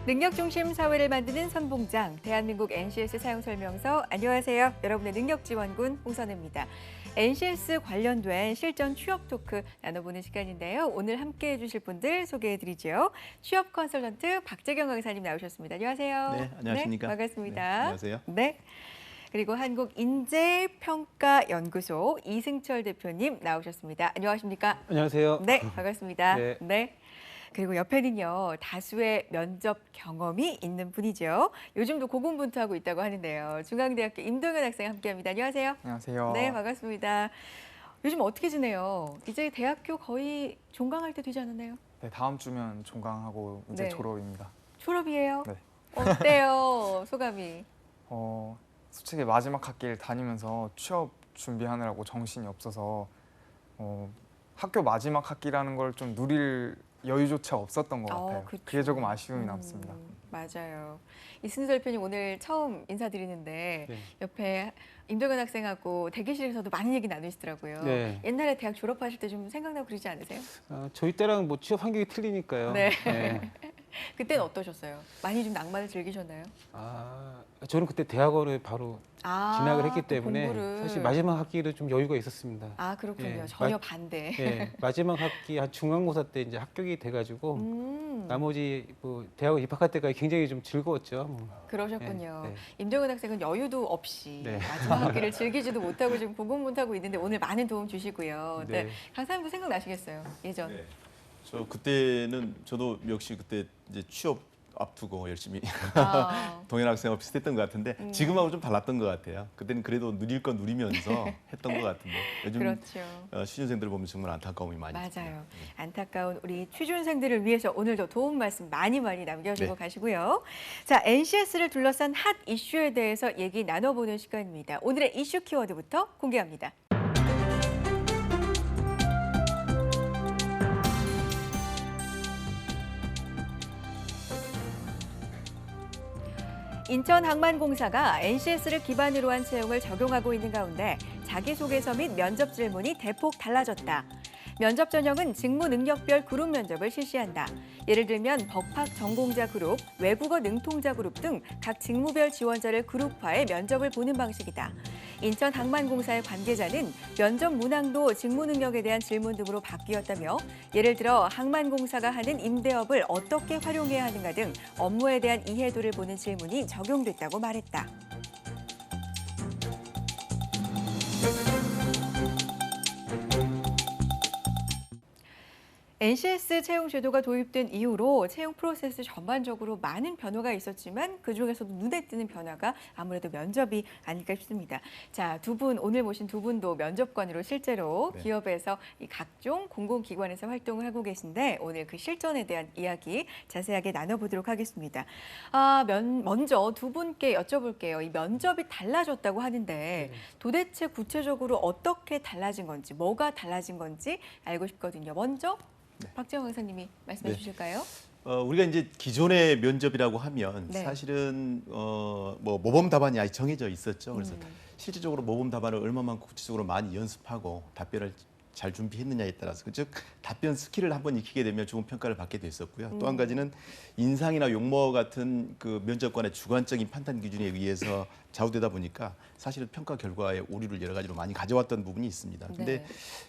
능력중심 사회를 만드는 선봉장, 대한민국 NCS 사용설명서. 안녕하세요. 여러분의 능력지원군 홍선혜입니다. NCS 관련된 실전 취업 토크 나눠보는 시간인데요. 오늘 함께해 주실 분들 소개해드리죠. 취업 컨설턴트 박재경 강사님 나오셨습니다. 안녕하세요. 네, 안녕하십니까. 네, 반갑습니다. 네, 안녕하세요. 네. 그리고 한국인재평가연구소 이승철 대표님 나오셨습니다. 안녕하십니까? 안녕하세요. 네, 반갑습니다. 네. 네. 그리고 옆에는요, 다수의 면접 경험이 있는 분이죠. 요즘도 고군분투하고 있다고 하는데요. 중앙대학교 임동현 학생 함께합니다. 안녕하세요. 안녕하세요. 네, 반갑습니다. 요즘 어떻게 지내요? 이제 대학교 거의 종강할 때 되지 않았나요? 네, 다음 주면 종강하고 이제 네. 졸업입니다. 졸업이에요? 네. 어때요, 소감이? 솔직히 마지막 학기를 다니면서 취업 준비하느라고 정신이 없어서 학교 마지막 학기라는 걸 좀 누릴 여유조차 없었던 것 같아요. 그쵸. 그게 조금 아쉬움이 남습니다. 맞아요. 이승철 대표님 오늘 처음 인사드리는데 네. 옆에 임동현 학생하고 대기실에서도 많은 얘기 나누시더라고요. 네. 옛날에 대학 졸업하실 때 좀 생각나고 그러지 않으세요? 저희 때랑 뭐 취업 환경이 틀리니까요. 네. 네. 그때는 어떠셨어요? 많이 좀 낭만을 즐기셨나요? 저는 그때 대학원을 바로 진학을 했기 그 때문에 공부를. 사실 마지막 학기를 좀 여유가 있었습니다. 그렇군요. 예, 전혀 반대. 예, 마지막 학기 한 중간고사 때 이제 합격이 돼가지고 나머지 뭐 대학원 입학할 때까지 굉장히 좀 즐거웠죠. 그러셨군요. 네. 임동현 학생은 여유도 없이 네. 마지막 학기를 즐기지도 못하고 지금 고군분투하고 있는데 오늘 많은 도움 주시고요. 네. 네. 강사님도 생각나시겠어요? 예전. 네. 저 그때는 저도 역시 그때 이제 취업 앞두고 열심히 동현 학생하고 비슷했던 것 같은데 지금하고 좀 달랐던 것 같아요. 그때는 그래도 누릴 건 누리면서 했던 것 같은데 요즘 그렇죠. 취준생들을 보면 정말 안타까움이 많이 맞아요. 있습니다. 안타까운 우리 취준생들을 위해서 오늘도 도움 말씀 많이 남겨주고 네. 가시고요. 자, NCS를 둘러싼 핫 이슈에 대해서 얘기 나눠보는 시간입니다. 오늘의 이슈 키워드부터 공개합니다. 인천항만공사가 NCS를 기반으로 한 채용을 적용하고 있는 가운데 자기소개서 및 면접 질문이 대폭 달라졌다. 면접 전형은 직무 능력별 그룹 면접을 실시한다. 예를 들면 법학 전공자 그룹, 외국어 능통자 그룹 등 각 직무별 지원자를 그룹화해 면접을 보는 방식이다. 인천항만공사의 관계자는 면접 문항도 직무 능력에 대한 질문 등으로 바뀌었다며 예를 들어 항만공사가 하는 임대업을 어떻게 활용해야 하는가 등 업무에 대한 이해도를 보는 질문이 적용됐다고 말했다. NCS 채용 제도가 도입된 이후로 채용 프로세스 전반적으로 많은 변화가 있었지만 그중에서도 눈에 띄는 변화가 아무래도 면접이 아닐까 싶습니다. 자, 오늘 모신 두 분도 면접관으로 실제로 네. 기업에서 이 각종 공공기관에서 활동을 하고 계신데 오늘 그 실전에 대한 이야기 자세하게 나눠보도록 하겠습니다. 먼저 두 분께 여쭤볼게요. 이 면접이 달라졌다고 하는데 도대체 구체적으로 어떻게 달라진 건지, 뭐가 달라진 건지 알고 싶거든요. 먼저 박재영 강사님이 말씀해 네. 주실까요? 우리가 이제 기존의 면접이라고 하면 네. 사실은 뭐 모범 답안이 아직 정해져 있었죠. 그래서 실질적으로 모범 답안을 얼마만큼 구체적으로 많이 연습하고 답변을 잘 준비했느냐에 따라서 즉 답변 스킬을 한번 익히게 되면 좋은 평가를 받게 됐었고요. 또 한 가지는 인상이나 용모 같은 그 면접관의 주관적인 판단 기준에 의해서 좌우되다 보니까 사실은 평가 결과에 오류를 여러 가지로 많이 가져왔던 부분이 있습니다. 근데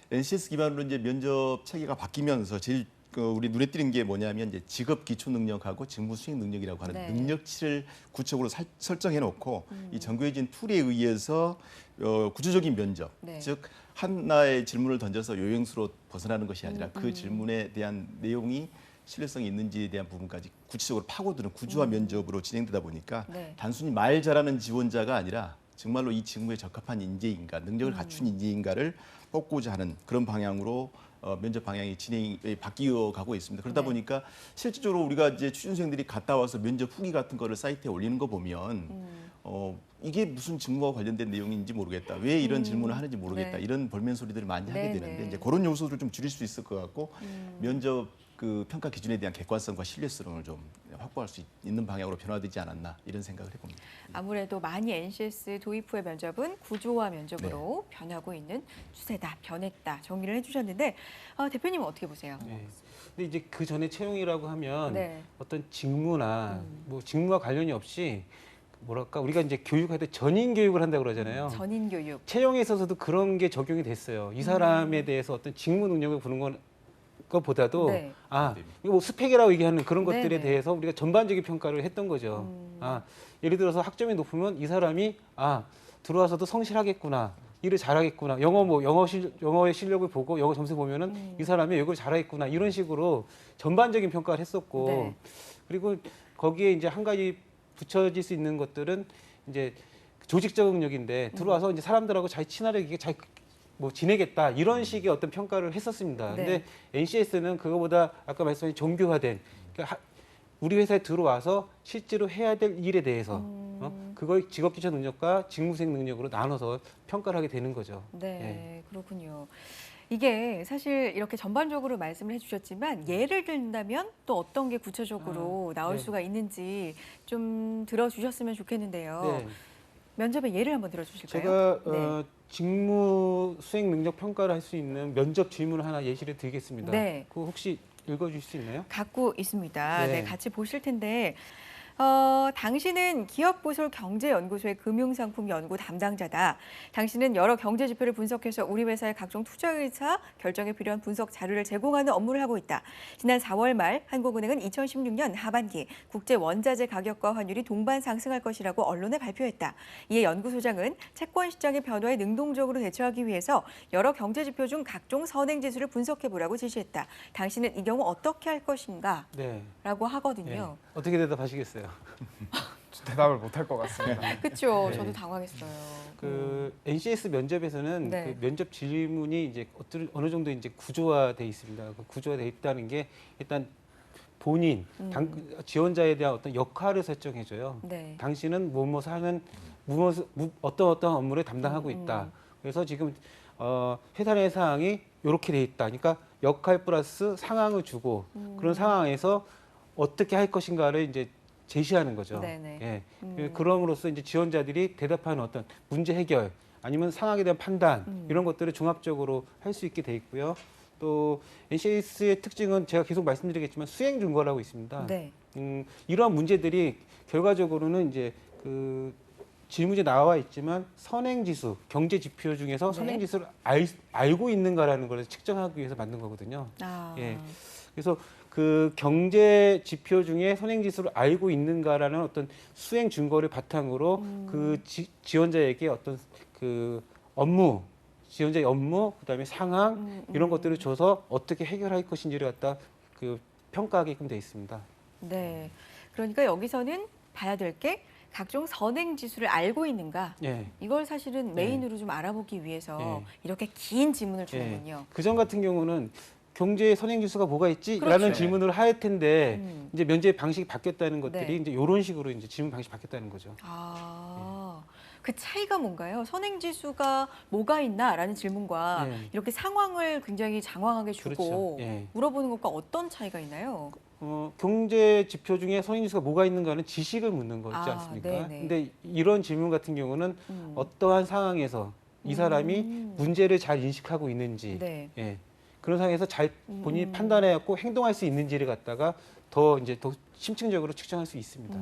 네. NCS 기반으로 이제 면접 체계가 바뀌면서 제일 우리 눈에 띄는 게 뭐냐면 이제 직업 기초 능력하고 직무 수행 능력이라고 하는 네. 능력치를 구체적으로 설정해 놓고 이 정교해진 툴에 의해서 구조적인 면접, 네. 즉 하나의 질문을 던져서 요령수로 벗어나는 것이 아니라 그 질문에 대한 내용이 신뢰성이 있는지에 대한 부분까지 구체적으로 파고드는 구조화 면접으로 진행되다 보니까 네. 단순히 말 잘하는 지원자가 아니라 정말로 이 직무에 적합한 인재인가, 능력을 갖춘 인재인가를 뽑고자 하는 그런 방향으로 면접 방향이 바뀌어 가고 있습니다. 그러다 네. 보니까 실질적으로 우리가 이제 취준생들이 갔다 와서 면접 후기 같은 거를 사이트에 올리는 거 보면 이게 무슨 직무와 관련된 내용인지 모르겠다. 왜 이런 질문을 하는지 모르겠다. 네. 이런 볼멘 소리들을 많이 하게 네, 되는데 네. 이제 그런 요소를 좀 줄일 수 있을 것 같고 면접 그 평가 기준에 대한 객관성과 신뢰성을 좀 확보할 수 있는 방향으로 변화되지 않았나 이런 생각을 해봅니다. 아무래도 많이 NCS 도입 후의 면접은 구조화 면접으로 변하고 있는 추세다, 변했다 정리를 해주셨는데 대표님은 어떻게 보세요? 네. 근데 이제 그 전에 채용이라고 하면 네. 어떤 직무나 뭐 직무와 관련이 없이 뭐랄까 우리가 이제 교육할 때 전인 교육을 한다고 그러잖아요. 전인 교육. 채용에 있어서도 그런 게 적용이 됐어요. 이 사람에 대해서 어떤 직무 능력을 보는 것보다도 네. 이거 뭐 스펙이라고 얘기하는 그런 네, 것들에 네. 대해서 우리가 전반적인 평가를 했던 거죠. 예를 들어서 학점이 높으면 이 사람이 들어와서도 성실하겠구나. 일을 잘하겠구나. 영어의 실력을 보고 영어 점수 보면은 이 사람이 이걸 잘하겠구나. 이런 식으로 전반적인 평가를 했었고 네. 그리고 거기에 이제 한 가지 붙여질 수 있는 것들은 이제 조직적 능력인데 들어와서 이제 사람들하고 잘 친화력이 잘 뭐 지내겠다 이런 식의 어떤 평가를 했었습니다. 네. 근데 NCS는 그거보다 아까 말씀하신 정교화된 그러니까 우리 회사에 들어와서 실제로 해야 될 일에 대해서 그걸 직업기초 능력과 직무수행 능력으로 나눠서 평가를 하게 되는 거죠. 네, 그렇군요. 이게 사실 이렇게 전반적으로 말씀을 해주셨지만 예를 든다면 또 어떤 게 구체적으로 나올 네. 수가 있는지 좀 들어주셨으면 좋겠는데요. 네. 면접의 예를 한번 들어주실까요? 제가 네. 직무 수행 능력 평가를 할 수 있는 면접 질문을 하나 예시를 드리겠습니다. 네. 그거 혹시 읽어주실 수 있나요? 갖고 있습니다. 네. 네, 같이 보실 텐데 당신은 기업부설 경제연구소의 금융상품 연구 담당자다. 당신은 여러 경제 지표를 분석해서 우리 회사의 각종 투자 의사 결정에 필요한 분석 자료를 제공하는 업무를 하고 있다. 지난 4월 말 한국은행은 2016년 하반기 국제 원자재 가격과 환율이 동반 상승할 것이라고 언론에 발표했다. 이에 연구소장은 채권 시장의 변화에 능동적으로 대처하기 위해서 여러 경제 지표 중 각종 선행 지수를 분석해 보라고 지시했다. 당신은 이 경우 어떻게 할 것인가? 네. 라고 하거든요. 어떻게 대답하시겠어요? 대답을 못 할 것 같습니다. 그렇죠. 네. 저도 당황했어요. 그 NCS 면접에서는 네. 그 면접 질문이 이제 어느 정도 이제 구조화돼 있습니다. 그 구조화돼 있다는 게 일단 본인 지원자에 대한 어떤 역할을 설정해줘요. 네. 당신은 무엇을 하는 어떤 업무를 담당하고 있다. 그래서 지금 회사 내 사항이 이렇게 돼 있다. 그러니까 역할 플러스 상황을 주고 그런 상황에서 어떻게 할 것인가를 이제 제시하는 거죠. 네네. 예. 그럼으로써 이제 지원자들이 대답하는 어떤 문제 해결 아니면 상황에 대한 판단 이런 것들을 종합적으로 할 수 있게 돼 있고요. 또 NCS의 특징은 제가 계속 말씀드리겠지만 수행 준거라고 있습니다. 네. 이러한 문제들이 결과적으로는 이제 그 질문에 나와 있지만 선행지수, 경제 지표 중에서 네. 선행지수를 알고 있는가라는 걸 측정하기 위해서 만든 거거든요. 예. 그래서 그 경제 지표 중에 선행지수를 알고 있는가라는 어떤 수행 증거를 바탕으로 그 지원자에게 어떤 그 지원자의 업무, 그다음에 상황 이런 것들을 줘서 어떻게 해결할 것인지를 갖다 그 평가하게끔 돼 있습니다. 네. 그러니까 여기서는 봐야 될 게 각종 선행 지수를 알고 있는가. 예. 이걸 사실은 메인으로 좀 알아보기 위해서 예. 이렇게 긴 질문을 주는군요. 그전 같은 경우는 경제 선행지수가 뭐가 있지?라는 그렇죠. 질문을 할 텐데 이제 면접 방식이 바뀌었다는 것들이 네. 이제 이런 식으로 이제 질문 방식이 바뀌었다는 거죠. 그 차이가 뭔가요? 선행 지수가 뭐가 있나라는 질문과 예. 이렇게 상황을 굉장히 장황하게 주고 그렇죠. 예. 물어보는 것과 어떤 차이가 있나요? 경제 지표 중에 선행지수가 뭐가 있는가는 지식을 묻는 거 있지 않습니까? 네네. 근데 이런 질문 같은 경우는 어떠한 상황에서 이 사람이 문제를 잘 인식하고 있는지, 네. 예. 그런 상황에서 잘 본인이 판단해갖고 행동할 수 있는지를 갖다가 더 심층적으로 측정할 수 있습니다.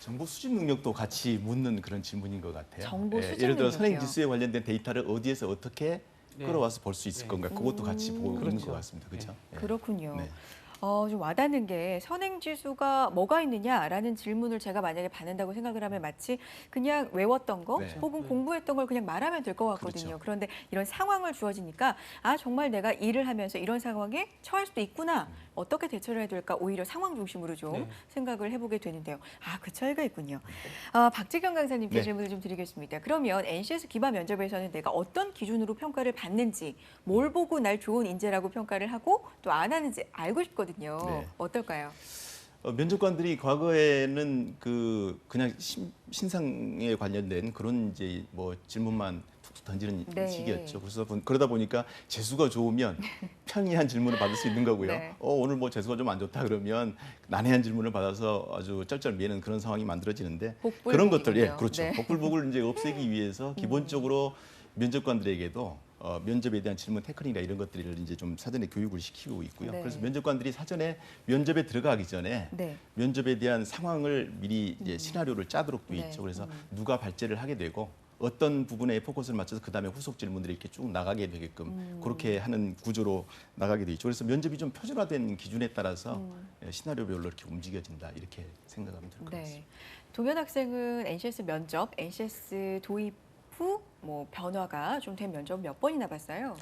정보 수집 능력도 같이 묻는 그런 질문인 것 같아요. 정보 수집 예를 들어 능력이요? 선행 지수에 관련된 데이터를 어디에서 어떻게 네. 끌어와서 볼 수 있을 네. 건가 그것도 같이 보고 있는 그렇죠. 것 같습니다. 그렇죠? 예. 그렇군요. 네. 좀 와닿는 게 선행지수가 뭐가 있느냐라는 질문을 제가 만약에 받는다고 생각을 하면 마치 그냥 외웠던 거 네. 혹은 공부했던 걸 그냥 말하면 될 것 같거든요. 그렇죠. 그런데 이런 상황을 주어지니까 정말 내가 일을 하면서 이런 상황에 처할 수도 있구나. 어떻게 대처를 해야 될까 오히려 상황 중심으로 좀 네. 생각을 해보게 되는데요. 그 차이가 있군요. 박지경 강사님께 네. 질문을 좀 드리겠습니다. 그러면 NCS 기반 면접에서는 내가 어떤 기준으로 평가를 받는지 뭘 보고 날 좋은 인재라고 평가를 하고 또 안 하는지 알고 싶거든요. 네. 어떨까요? 면접관들이 과거에는 그냥 신상에 관련된 그런 이제 뭐 질문만 툭툭 던지는 네. 시기였죠. 그래서 그러다 보니까 재수가 좋으면 평이한 질문을 받을 수 있는 거고요. 네. 오늘 뭐 재수가 좀 안 좋다 그러면 난해한 질문을 받아서 아주 쩔쩔매는 그런 상황이 만들어지는데 그런 것들, 예, 복불복이군요. 그렇죠. 네. 복불복을 이제 없애기 위해서 기본적으로 면접관들에게도 면접에 대한 질문 테크닉이나 이런 것들을 이제 좀 사전에 교육을 시키고 있고요. 네. 그래서 면접관들이 사전에 면접에 들어가기 전에 네. 면접에 대한 상황을 미리 이제 시나리오를 짜도록 돼 네. 있죠. 그래서 누가 발제를 하게 되고 어떤 부분에 포커스를 맞춰서 그 다음에 후속 질문들이 이렇게 쭉 나가게 되게끔 그렇게 하는 구조로 나가게 돼 있죠. 그래서 면접이 좀 표준화된 기준에 따라서 시나리오별로 이렇게 움직여진다 이렇게 생각하면 될 것 같습니다. 네. 동현 학생은 NCS 면접, NCS 도입 후 뭐 변화가 좀 된 면접 몇 번이나 봤어요?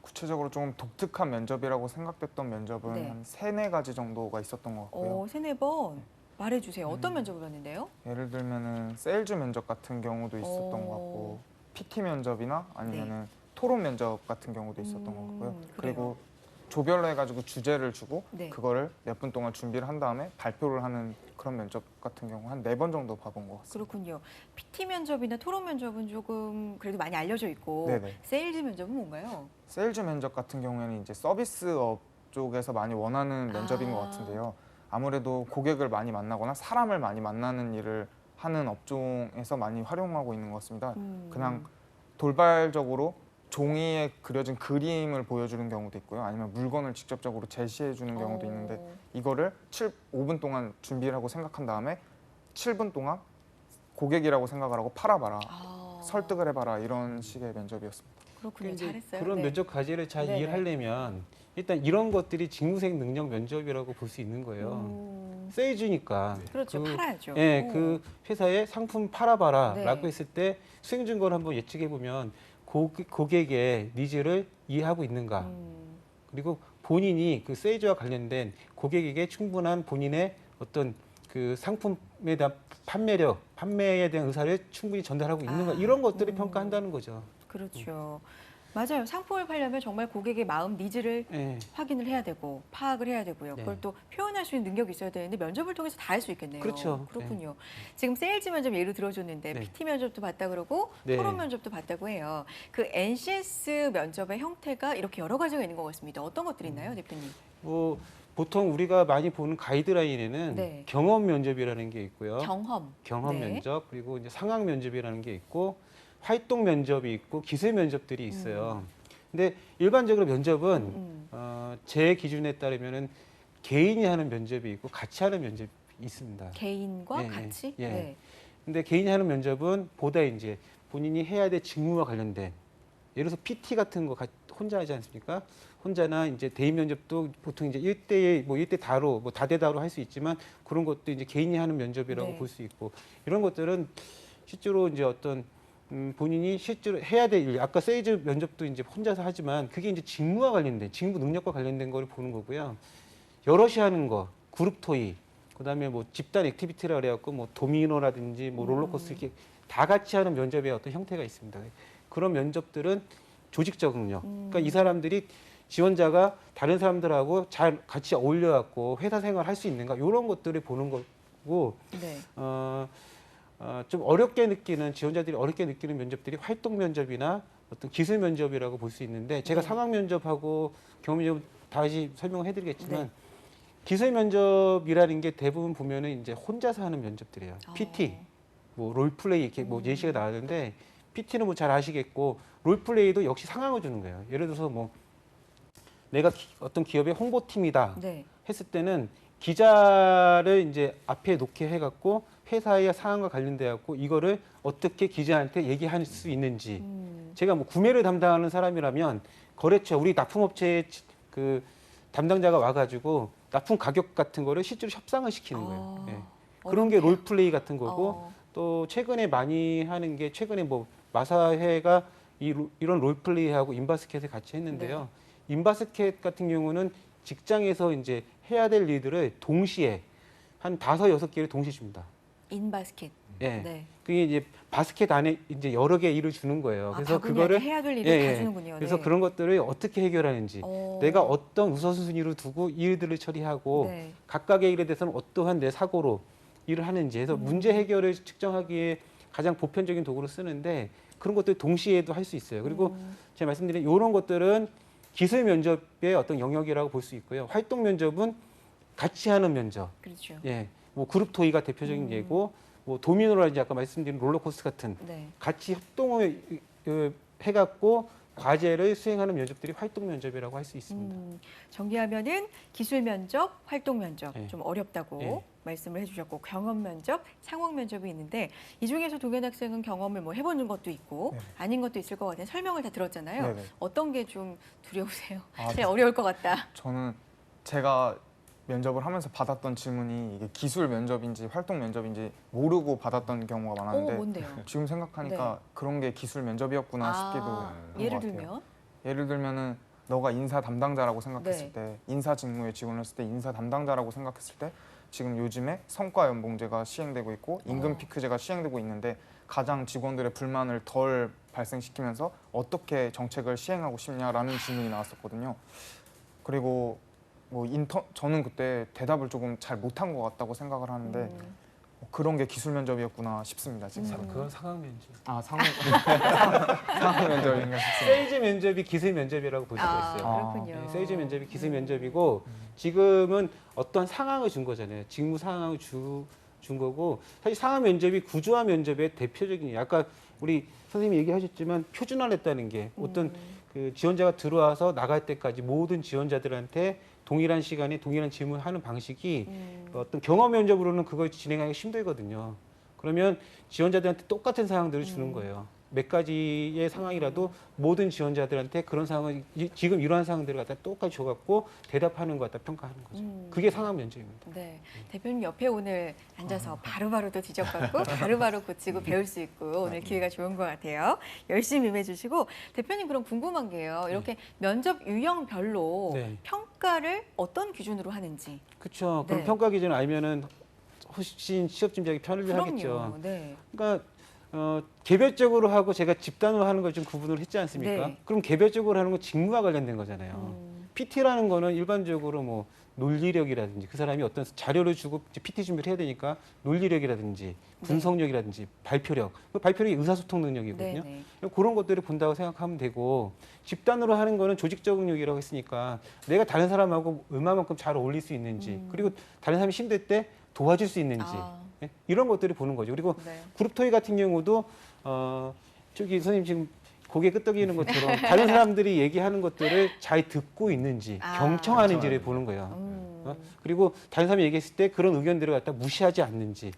구체적으로 조금 독특한 면접이라고 생각됐던 면접은 네. 한 3-4가지 정도가 있었던 것 같고요. 세네 번 말해주세요. 어떤 면접을 봤는데요? 예를 들면은 세일즈 면접 같은 경우도 있었던 것 어. 같고 PT 면접이나 아니면은 토론 면접 같은 경우도 있었던 것 같고요. 그래요. 그리고 조별로 해가지고 주제를 주고 네. 그거를 몇 분 동안 준비를 한 다음에 발표를 하는 그런 면접 같은 경우 한 4번 정도 봐본 것 같습니다. 그렇군요. PT 면접이나 토론 면접은 조금 그래도 많이 알려져 있고 네네. 세일즈 면접은 뭔가요? 세일즈 면접 같은 경우에는 이제 서비스업 쪽에서 많이 원하는 면접인 것 같은데요. 아무래도 고객을 많이 만나거나 사람을 많이 만나는 일을 하는 업종에서 많이 활용하고 있는 것 같습니다. 그냥 돌발적으로 종이에 그려진 그림을 보여주는 경우도 있고요. 아니면 물건을 직접적으로 제시해 주는 경우도 있는데 이거를 5분 동안 준비를 하고 생각한 다음에 7분 동안 고객이라고 생각을 하고 팔아봐라. 설득을 해봐라. 이런 식의 면접이었습니다. 그렇군요. 이제 잘했어요. 그런 네. 면접 과제를 잘 네네. 이해하려면 일단 이런 것들이 직무생 능력 면접이라고 볼 수 있는 거예요. 세이즈니까. 그렇죠. 팔아야죠. 예, 오. 그 회사의 상품 팔아봐라라고 네. 했을 때 수행 증거를 한번 예측해 보면 고객의 니즈를 이해하고 있는가. 그리고 본인이 그 세이즈와 관련된 고객에게 충분한 본인의 어떤 그 상품에 대한 판매에 대한 의사를 충분히 전달하고 있는가. 이런 것들을 평가한다는 거죠. 그렇죠. 맞아요. 상품을 팔려면 정말 고객의 마음 니즈를 예. 확인을 해야 되고 파악을 해야 되고요. 네. 그걸 또 표현할 수 있는 능력이 있어야 되는데 면접을 통해서 다 할 수 있겠네요. 그렇죠. 그렇군요. 지금 세일즈 면접 예로 들어줬는데 네. PT 면접도 봤다 그러고 네. 토론 면접도 봤다고 해요. 그 NCS 면접의 형태가 이렇게 여러 가지가 있는 것 같습니다. 어떤 것들이 있나요, 대표님? 뭐 보통 우리가 많이 보는 가이드라인에는 네. 경험 면접이라는 게 있고요. 네. 경험 면접 그리고 이제 상황 면접이라는 게 있고 활동 면접이 있고 기술 면접들이 있어요. 근데 일반적으로 면접은 제 기준에 따르면은 개인이 하는 면접이 있고 같이 하는 면접이 있습니다. 개인과 예, 같이? 예. 네. 근데 개인이 하는 면접은 보다 이제 본인이 해야 될 직무와 관련된 예를 들어서 PT 같은 거 혼자 하지 않습니까? 혼자나 이제 대인 면접도 보통 이제 1대 뭐 1대 다로 뭐 다대다로 할 수 있지만 그런 것도 이제 개인이 하는 면접이라고 네. 볼 수 있고 이런 것들은 실제로 이제 어떤 본인이 실제로 해야 될 일, 아까 세이즈 면접도 이제 혼자서 하지만 그게 이제 직무와 관련된, 직무 능력과 관련된 거를 보는 거고요. 여럿이 하는 거, 그룹 토의, 그다음에 뭐 집단 액티비티라 그래갖고 뭐 도미노라든지 뭐 롤러코스터 이렇게 다 같이 하는 면접의 어떤 형태가 있습니다. 그런 면접들은 조직적 능력. 그러니까 이 사람들이 지원자가 다른 사람들하고 잘 같이 어울려갖고 회사 생활을 할 수 있는가 이런 것들을 보는 거고. 네. 좀 어렵게 느끼는 지원자들이 어렵게 느끼는 면접들이 활동 면접이나 어떤 기술 면접이라고 볼 수 있는데 제가 네. 상황 면접하고 경험 면접 다시 설명을 해드리겠지만 네. 기술 면접이라는 게 대부분 보면은 이제 혼자서 하는 면접들이에요. PT, 뭐 롤플레이 이렇게 뭐 예시가 나왔는데 PT는 뭐 잘 아시겠고 롤플레이도 역시 상황을 주는 거예요. 예를 들어서 뭐 내가 어떤 기업의 홍보팀이다 네. 했을 때는 기자를 이제 앞에 놓게 해갖고 회사의 사항과 관련돼 갖고 이거를 어떻게 기자한테 얘기할 수 있는지 제가 뭐 구매를 담당하는 사람이라면 거래처 우리 납품업체의 그 담당자가 와가지고 납품 가격 같은 거를 실제로 협상을 시키는 거예요. 예. 그런 게 롤플레이 같은 거고 또 최근에 많이 하는 게 최근에 뭐 마사회가 이런 롤플레이하고 인바스켓을 같이 했는데요. 인바스켓 같은 경우는 직장에서 이제 해야 될 일들을 동시에 한 5-6개를 동시에 줍니다. 인바스켓. 예. 네. 그게 이제 바스켓 안에 이제 여러 개 일을 주는 거예요. 그래서 그거를 해야 될 일을 다 주는군요. 그래서 네. 그런 것들을 어떻게 해결하는지, 내가 어떤 우선순위로 두고 이 일들을 처리하고 네. 각각의 일에 대해서는 어떠한 내 사고로 일을 하는지 해서 문제 해결을 측정하기에 가장 보편적인 도구로 쓰는데 그런 것들 동시에도 할 수 있어요. 그리고 제가 말씀드린 이런 것들은 기술 면접의 어떤 영역이라고 볼 수 있고요. 활동 면접은 같이 하는 면접. 그렇죠. 예, 뭐 그룹 토의가 대표적인 예고, 뭐 도미노라든지 아까 말씀드린 롤러코스터 같은 네. 같이 협동을 해갖고 과제를 수행하는 면접들이 활동 면접이라고 할 수 있습니다. 정리하면은 기술 면접, 활동 면접 네. 좀 어렵다고 네. 말씀을 해주셨고 경험 면접, 상황 면접이 있는데 이 중에서 동현 학생은 경험을 뭐 해보는 것도 있고 네. 아닌 것도 있을 것 같아요. 설명을 다 들었잖아요. 네네. 어떤 게 좀 두려우세요? 아, 제일 어려울 것 같다. 저는 제가 면접을 하면서 받았던 질문이 이게 기술 면접인지 활동 면접인지 모르고 받았던 경우가 많았는데 뭔데요? 지금 생각하니까 그런 게 기술 면접이었구나 싶기도 아, 한 예를 것 같아요. 들면? 예를 들면은 너가 인사 담당자라고 생각했을 네. 때 인사 직무에 지원했을 때 인사 담당자라고 생각했을 때 지금 요즘에 성과 연봉제가 시행되고 있고 임금 피크제가 시행되고 있는데 가장 직원들의 불만을 덜 발생시키면서 어떻게 정책을 시행하고 싶냐라는 질문이 나왔었거든요. 그리고 뭐 저는 그때 대답을 조금 잘 못한 것 같다고 생각을 하는데 뭐 그런 게 기술 면접이었구나 싶습니다. 지금. 그건 상황 면접. 아 상황 상황 면접인가 싶습니다. 세일즈 면접이 기술 면접이라고 볼 수가 있어요. 그렇군요. 네, 세일즈 면접이 기술 면접이고 지금은 어떤 상황을 준 거잖아요. 직무 상황을 준 거고 사실 상황 면접이 구조화 면접의 대표적인 아까 우리 선생님이 얘기하셨지만 표준화했다는 게 어떤 그 지원자가 들어와서 나갈 때까지 모든 지원자들한테 동일한 시간에 동일한 질문을 하는 방식이 어떤 경험 면접으로는 그걸 진행하기 힘들거든요. 그러면 지원자들한테 똑같은 상황들을 주는 거예요. 몇 가지의 상황이라도 모든 지원자들한테 그런 상황을 지금 이러한 상황들을 갖다 똑같이 줘갖고 대답하는 것 갖다 평가하는 거죠. 그게 상황 면접입니다. 네, 대표님 옆에 오늘 앉아서 바로바로 또 지적받고 바로바로 고치고 배울 수 있고 오늘 기회가 좋은 것 같아요. 열심히 임해주시고 대표님 그럼 궁금한 게요. 이렇게 면접 유형별로 네. 평가를 어떤 기준으로 하는지. 그렇죠. 그럼 네. 평가 기준을 알면은 훨씬 취업 짐작이 편리하겠죠. 그럼요. 네. 그러니까 개별적으로 하고 제가 집단으로 하는 걸 좀 구분을 했지 않습니까? 네. 그럼 개별적으로 하는 건 직무와 관련된 거잖아요. PT라는 거는 일반적으로 뭐 논리력이라든지 그 사람이 어떤 자료를 주고 PT 준비를 해야 되니까 논리력이라든지 분석력이라든지 발표력, 그 발표력이 의사소통 능력이거든요. 네, 그런 것들을 본다고 생각하면 되고 집단으로 하는 거는 조직적 능력이라고 했으니까 내가 다른 사람하고 얼마만큼 잘 어울릴 수 있는지 그리고 다른 사람이 힘들 때 도와줄 수 있는지 예? 이런 것들을 보는 거죠. 그리고 네. 그룹 토의 같은 경우도 저기 선생님 지금 고개 끄덕이는 것처럼 다른 사람들이 얘기하는 것들을 잘 듣고 있는지 경청하는지를 보는 거예요. 그리고 다른 사람이 얘기했을 때 그런 의견들을 갖다 무시하지 않는지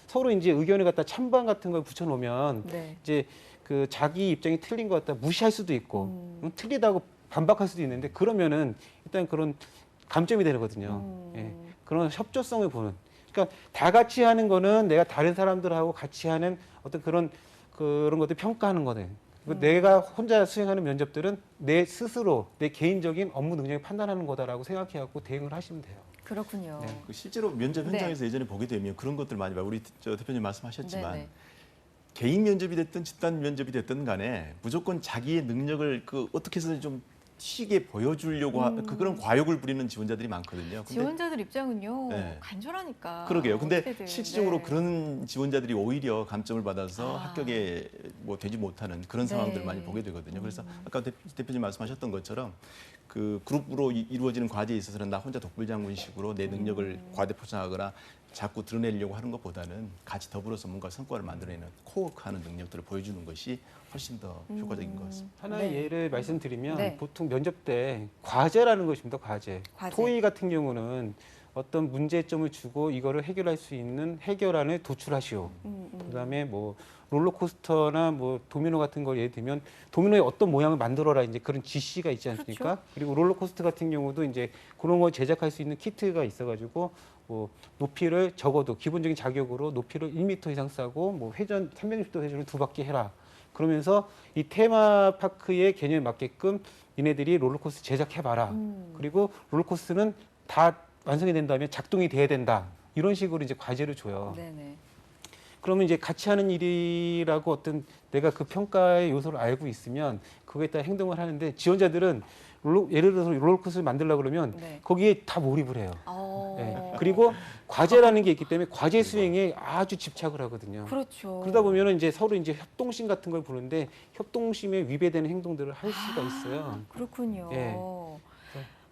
서로 이제 의견을 갖다 찬반 같은 걸 붙여놓으면 네. 이제 그 자기 입장이 틀린 것 같다 무시할 수도 있고 틀리다고 반박할 수도 있는데 그러면은 일단 그런 감점이 되거든요. 예. 그런 협조성을 보는. 그러니까 다 같이 하는 거는 내가 다른 사람들하고 같이 하는 어떤 그런 것들 평가하는 거네. 내가 혼자 수행하는 면접들은 내 스스로 내 개인적인 업무 능력을 판단하는 거다라고 생각해갖고 대응을 하시면 돼요. 그렇군요. 네. 실제로 면접 네. 현장에서 예전에 보게 되면 그런 것들 많이 봐요. 우리 대표님 말씀하셨지만 네네. 개인 면접이 됐든 집단 면접이 됐든 간에 무조건 자기의 능력을 어떻게 해서든 좀 튀게 보여주려고 그런 과욕을 부리는 지원자들이 많거든요. 근데 지원자들 입장은요 네. 간절하니까. 그러게요. 근데 어떻게든. 실질적으로 네. 그런 지원자들이 오히려 감점을 받아서 아. 합격에 뭐 되지 못하는 그런 네. 상황들을 많이 보게 되거든요. 그래서 아까 대표님 말씀하셨던 것처럼 그 그룹으로 이루어지는 과제에 있어서는 나 혼자 독불장군식으로 내 능력을 과대포장하거나 자꾸 드러내려고 하는 것보다는 같이 더불어서 뭔가 성과를 만들어내는 코어하는 능력들을 보여주는 것이 훨씬 더 효과적인 것 같습니다. 하나의 네. 예를 말씀드리면 네. 보통 면접 때 과제라는 것입니다. 과제. 과제. 토의 같은 경우는 어떤 문제점을 주고 이거를 해결할 수 있는 해결안을 도출하시오. 그다음에 뭐 롤러코스터나 뭐 도미노 같은 걸 예를 들면 도미노의 어떤 모양을 만들어라 이제 그런 지시가 있지 않습니까? 그렇죠. 그리고 롤러코스터 같은 경우도 이제 그런 걸 제작할 수 있는 키트가 있어가지고 뭐 높이를 적어도 기본적인 자격으로 높이를 1m 이상 싸고 뭐 회전 360도 회전을 2바퀴 해라. 그러면서 이 테마파크의 개념에 맞게끔 니네들이 롤러코스터 제작해봐라. 그리고 롤러코스터는 다 완성이 된다면 작동이 돼야 된다. 이런 식으로 이제 과제를 줘요. 네네. 그러면 이제 같이 하는 일이라고 어떤 내가 그 평가의 요소를 알고 있으면 그거에 따라 행동을 하는데 지원자들은 예를 들어서 롤코스를 만들려고 그러면 네. 거기에 다 몰입을 해요. 어. 예. 그리고 과제라는 게 있기 때문에 과제 수행에 아주 집착을 하거든요. 그렇죠. 그러다 보면은 이제 서로 이제 협동심 같은 걸 보는데 협동심에 위배되는 행동들을 할 수가 있어요. 그렇군요. 예.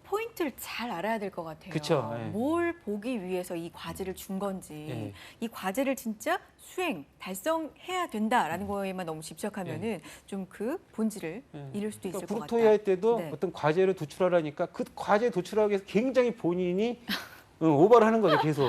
포인트를 잘 알아야 될 것 같아요. 그쵸, 예. 뭘 보기 위해서 이 과제를 준 건지, 예. 이 과제를 진짜 수행, 달성해야 된다라는 거에만 너무 집착하면은 좀 그 본질을 예. 잃을 수도 있을 것 그러니까 같다. 구루토이 할 때도 네. 어떤 과제를 도출하라니까 그 과제 도출하기 위해서 굉장히 본인이 오버를 하는 거죠, 계속.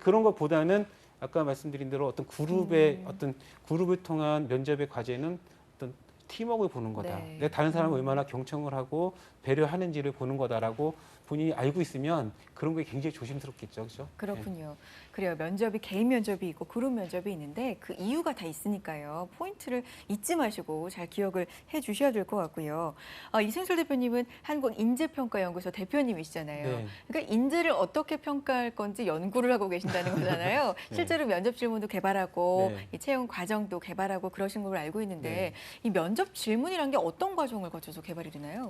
그런 것보다는 아까 말씀드린 대로 어떤 그룹의 어떤 그룹을 통한 면접의 과제는 어떤 팀워크를 보는 거다. 네. 내가 다른 사람을 얼마나 경청을 하고 배려하는지를 보는 거다라고 본인이 알고 있으면 그런 게 굉장히 조심스럽겠죠, 그렇죠? 그렇군요. 그래요. 면접이 개인 면접이 있고 그룹 면접이 있는데 그 이유가 다 있으니까요. 포인트를 잊지 마시고 잘 기억을 해주셔야 될 것 같고요. 이승철 대표님은 한국인재평가연구소 대표님이시잖아요. 네. 그러니까 인재를 어떻게 평가할 건지 연구를 하고 계신다는 거잖아요. 네. 실제로 면접 질문도 개발하고 네. 이 채용 과정도 개발하고 그러신 걸로 알고 있는데 네. 이 면접 질문이란 게 어떤 과정을 거쳐서 개발이 되나요?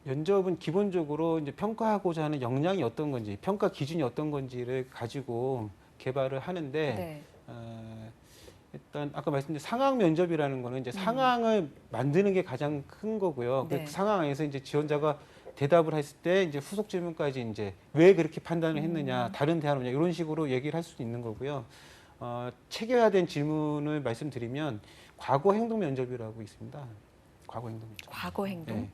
면접은 기본적으로 이제 평가하고자 하는 역량이 어떤 건지, 평가 기준이 어떤 건지를 가지고 개발을 하는데, 네. 일단 아까 말씀드린 상황 면접이라는 거는 이제 상황을 만드는 게 가장 큰 거고요. 네. 그 상황 안에서 이제 지원자가 대답을 했을 때 이제 후속 질문까지 이제 왜 그렇게 판단을 했느냐, 다른 대안은 뭐냐 이런 식으로 얘기를 할 수도 있는 거고요. 체계화된 질문을 말씀드리면 과거 행동 면접이라고 있습니다. 과거 행동 면접. 과거 행동. 네.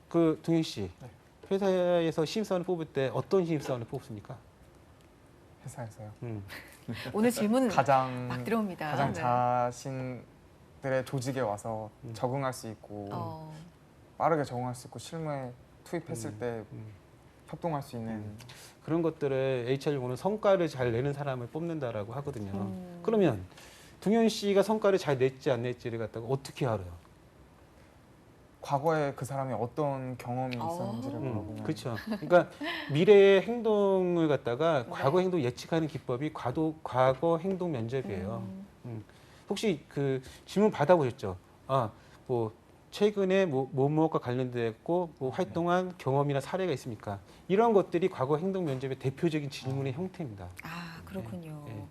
그 동현 씨, 회사에서 신입사원을 뽑을 때 어떤 신입사원을 뽑습니까? 회사에서요. 오늘 질문은 가장 막 들어옵니다. 가장 네. 자신들의 조직에 와서 적응할 수 있고 빠르게 적응할 수 있고 실무에 투입했을 때 협동할 수 있는 그런 것들을 HR용어는 성과를 잘 내는 사람을 뽑는다라고 하거든요. 그러면 동현 씨가 성과를 잘 냈지 안 냈지를 갖다가 어떻게 알아요? 과거에 그 사람이 어떤 경험이 있었는지를 물어보면 그렇죠. 그러니까 미래의 행동을 갖다가 과거 행동 예측하는 기법이 과거 행동 면접이에요. 혹시 그 질문 받아보셨죠? 뭐 최근에 뭐뭐과 관련됐고 뭐 활동한 경험이나 사례가 있습니까? 이런 것들이 과거 행동 면접의 대표적인 질문의 형태입니다. 그렇군요. 네.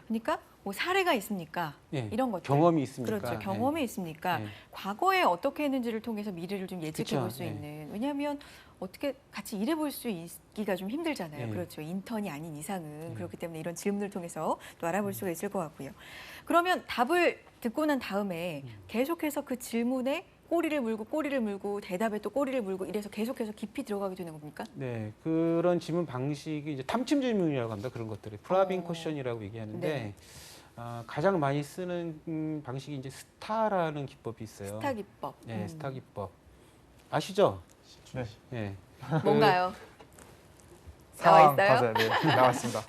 그러니까 뭐 사례가 있습니까? 네. 이런 것들. 경험이 있습니까? 그렇죠. 경험이 있습니까? 네. 과거에 어떻게 했는지를 통해서 미래를 좀 예측해 볼 그쵸. 수 네. 있는. 왜냐하면 어떻게 같이 일해 볼 수 있기가 좀 힘들잖아요. 네. 그렇죠. 인턴이 아닌 이상은. 그렇기 때문에 이런 질문을 통해서 또 알아볼 수가 있을 것 같고요. 그러면 답을 듣고 난 다음에 계속해서 그 질문에 꼬리를 물고 대답에 또 꼬리를 물고 이래서 계속해서 깊이 들어가게 되는 겁니까? 네, 그런 질문 방식이 이제 탐침 질문이라고 합니다. 그런 것들을 프라빙 퀘션이라고 얘기하는데 네. 가장 많이 쓰는 방식이 이제 스타라는 기법이 있어요. 스타 기법. 네, 스타 기법 아시죠? 네. 네. 뭔가요? 상황 나와 있어요? 과제 네, 나왔습니다.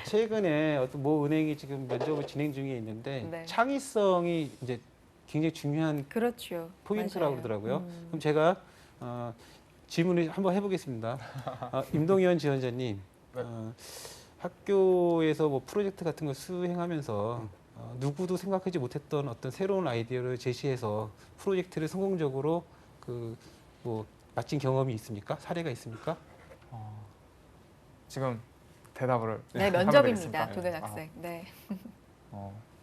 최근에 어떤 모 은행이 지금 면접을 진행 중에 있는데 네. 창의성이 이제 굉장히 중요한 그렇죠. 포인트라고 맞아요. 그러더라고요. 그럼 제가 질문을 한번 해보겠습니다. 임동현 지원자님, 네. 학교에서 뭐 프로젝트 같은 걸 수행하면서 누구도 생각하지 못했던 어떤 새로운 아이디어를 제시해서 프로젝트를 성공적으로 뭐 마친 경험이 있습니까? 사례가 있습니까? 지금 대답을 네, 하면 면접입니다. 되겠습니까? 동현 학생. 네.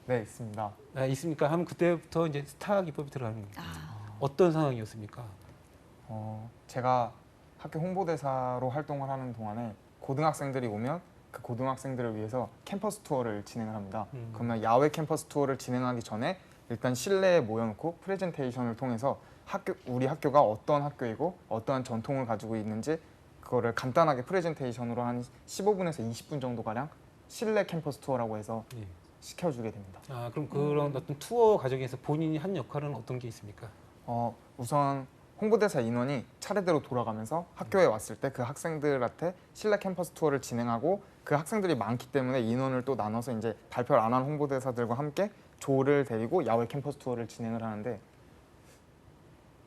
네, 있습니다. 있습니까? 하면 그때부터 이제 스타 기법이 들어가는 겁니다. 어떤 상황이었습니까? 제가 학교 홍보대사로 활동을 하는 동안에 고등학생들이 오면 그 고등학생들을 위해서 캠퍼스 투어를 진행을 합니다. 그러면 야외 캠퍼스 투어를 진행하기 전에 일단 실내에 모여놓고 프레젠테이션을 통해서 우리 학교가 어떤 학교이고 어떠한 전통을 가지고 있는지 그거를 간단하게 프레젠테이션으로 한 15분에서 20분 정도 가량 실내 캠퍼스 투어라고 해서 예. 시켜주게 됩니다. 그럼 그런 어떤 투어 과정에서 본인이 한 역할은 어떤 게 있습니까? 우선 홍보대사 인원이 차례대로 돌아가면서 학교에 왔을 때 그 학생들한테 실내 캠퍼스 투어를 진행하고 그 학생들이 많기 때문에 인원을 또 나눠서 이제 발표를 안 한 홍보대사들과 함께 조를 데리고 야외 캠퍼스 투어를 진행을 하는데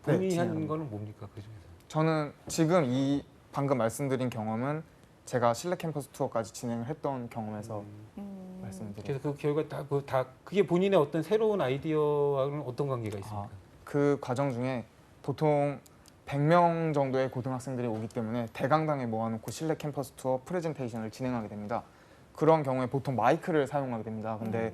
본인이 한 진행합니다. 거는 뭡니까 그 중에서? 저는 지금 방금 말씀드린 경험은 제가 실내 캠퍼스 투어까지 진행을 했던 경험에서 말씀드려요. 그래서 그 결과 그게 본인의 어떤 새로운 아이디어와는 어떤 관계가 있습니까? 그 과정 중에 보통 100명 정도의 고등학생들이 오기 때문에 대강당에 모아놓고 실내 캠퍼스 투어 프레젠테이션을 진행하게 됩니다. 그런 경우에 보통 마이크를 사용하게 됩니다. 근데